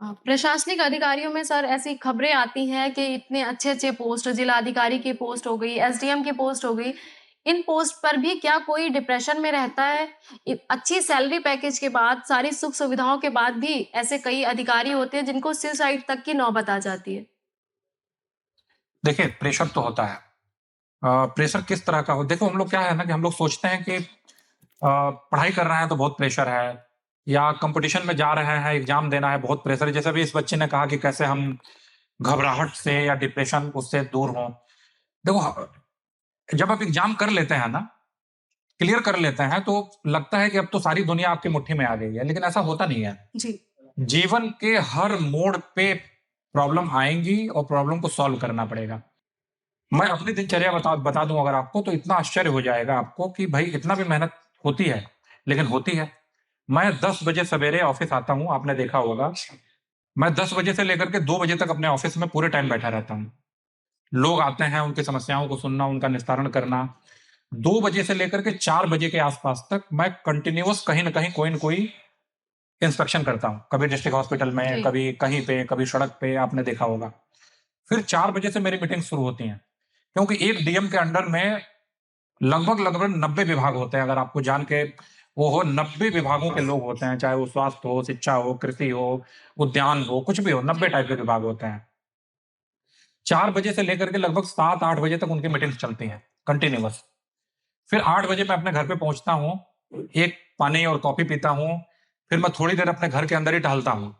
प्रशासनिक अधिकारियों में सर ऐसी खबरें आती हैं कि इतने अच्छे-अच्छे पोस्ट जिलाधिकारी की पोस्ट हो गई, एसडीएम की पोस्ट हो गई, इन पोस्ट पर भी क्या कोई डिप्रेशन में रहता है? अच्छी सैलरी पैकेज के बाद, सारी सुख-सुविधाओं के बाद भी ऐसे कई अधिकारी होते हैं जिनको सुसाइड तक की नौबत आ जाती है। देखिए, प्रेशर तो होता है। प्रेशर किस तरह का हो देखो हम लोग क्या है ना कि हम लोग सोचते हैं कि पढ़ाई कर रहे हैं तो बहुत प्रेशर है या कंपटीशन में जा रहे हैं, एग्ज़ाम देना है, बहुत प्रेशर है। जैसे अभी इस बच्चे ने कहा कि कैसे हम घबराहट से या डिप्रेशन उससे दूर हों। देखो जब आप एग्ज़ाम कर लेते हैं ना, क्लियर कर लेते हैं तो लगता है कि अब तो सारी दुनिया आपकी मुट्ठी में आ गई है, लेकिन ऐसा होता नहीं है। जी। जीवन के हर मोड़ पे प्रॉब्लम आएँगी और प्रॉब्लम को सॉल्व करना पड़ेगा। मैं अपनी दिनचर्या बता बता दूँ अगर आपको तो इतना आश्चर्य हो जाएगा आपको कि भाई इतना भी मेहनत होती है, लेकिन होती है। मैं 10 बजे सवेरे ऑफ़िस आता हूँ, आपने देखा होगा। मैं 10 बजे से लेकर के 2 बजे तक अपने ऑफ़िस में पूरे टाइम बैठा रहता हूँ। लोग आते हैं, उनकी समस्याओं को सुनना, उनका निस्तारण करना। 2 बजे से लेकर के 4 बजे के आस-पास तक मैं कंटीन्यूअस कहीं न कहीं कोई न कोई इंस्पेक्शन करता हूँ। कभी डिस्ट्रिक्ट हॉस्पिटल में, जी। कभी कहीं पे, कभी सड़क पे, आपने देखा होगा। फिर 4 बजे से मेरी मीटिंग शुरू होती हैं, क्योंकि एक डीएम के अंडर में लगभग-लगभग 90 विभाग होते हैं, अगर आपको जान के वो हो 90 विभागों के लोग होते हैं, चाहे वो स्वास्थ्य हो, शिक्षा हो, कृषि हो, उद्यान हो, कुछ भी हो, 90 टाइप के विभाग होते हैं। 4 बजे से लेकर के लगभग 7-8 बजे तक उनकी मीटिंग्स चलती हैं, कंटीन्यूअस। फिर 8 बजे मैं अपने घर पे पहुँचता हूँ, एक पानी और कॉफ़ी पीता हूँ, फिर मैं थोड़ी देर अपने घर के अंदर ही टहलता हूँ।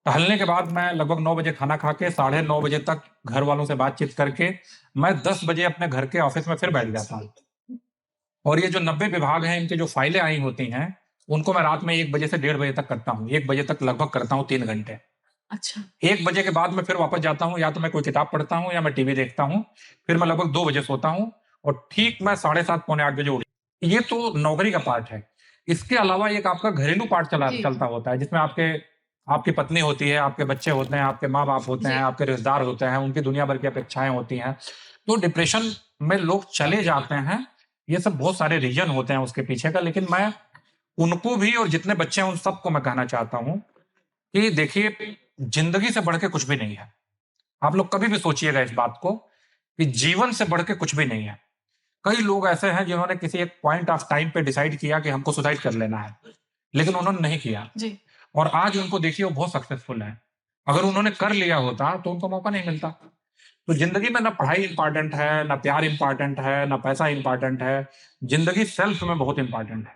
टहलने के बाद मैं लगभग 9 बजे खाना खा के साढ़े 9 बजे तक घर वालों से बातचीत करके, मैं 10 बजे अपने घर के ऑफ़िस में फिर बैठ जाता हूँ। और ये जो 90 विभाग हैं, इनकी जो फाइलें आई होती हैं, उनको मैं रात में 1 बजे से डेढ़ बजे तक करता हूँ। 1 बजे तक लगभग करता हूँ 3 घंटे। अच्छा। 1 बजे के बाद मैं फिर वापस जाता हूँ, या तो मैं कोई किताब पढ़ता हूँ या मैं टीवी देखता हूँ। फिर मैं लगभग 2 बजे सोता हूँ और ठीक मैं साढ़े 7 पौने 8 बजे उठ ये तो नौकरी का पार्ट है। इसके अलावा एक आपका घरेलू पार्ट जी। चलता होता है, जिसमें आपकी पत्नी होती है, आपके बच्चे होते हैं, आपके माँ-बाप होते हैं, जी। आपके रिश्तेदार होते हैं, उनकी दुनिया भर की अपेक्षाएँ होती हैं। तो डिप्रेशन में लोग चले जाते हैं, ये सब बहुत सारे रीज़न होते हैं उसके पीछे का, लेकिन मैं उनको भी और जितने बच्चे हैं उन सबको मैं कहना चाहता हूँ कि देखिए, ज़िंदगी से बढ़ के कुछ भी नहीं है। आप लोग कभी भी सोचिएगा इस बात को कि जीवन से बढ़ के कुछ भी नहीं है। कई लोग ऐसे हैं जिन्होंने किसी एक पॉइंट ऑफ टाइम पे डिसाइड किया कि हमको सुसाइड कर लेना है, लेकिन उन्होंने नहीं किया जी। और आज उनको देखिए वो बहुत सक्सेसफुल हैं। अगर उन्होंने कर लिया होता तो उनको मौका नहीं मिलता। तो ज़िंदगी में ना पढ़ाई इम्पोर्टेंट है, ना प्यार इम्पोर्टेंट है, ना पैसा इम्पोर्टेंट है। ज़िंदगी सेल्फ में बहुत इम्पोर्टेंट है।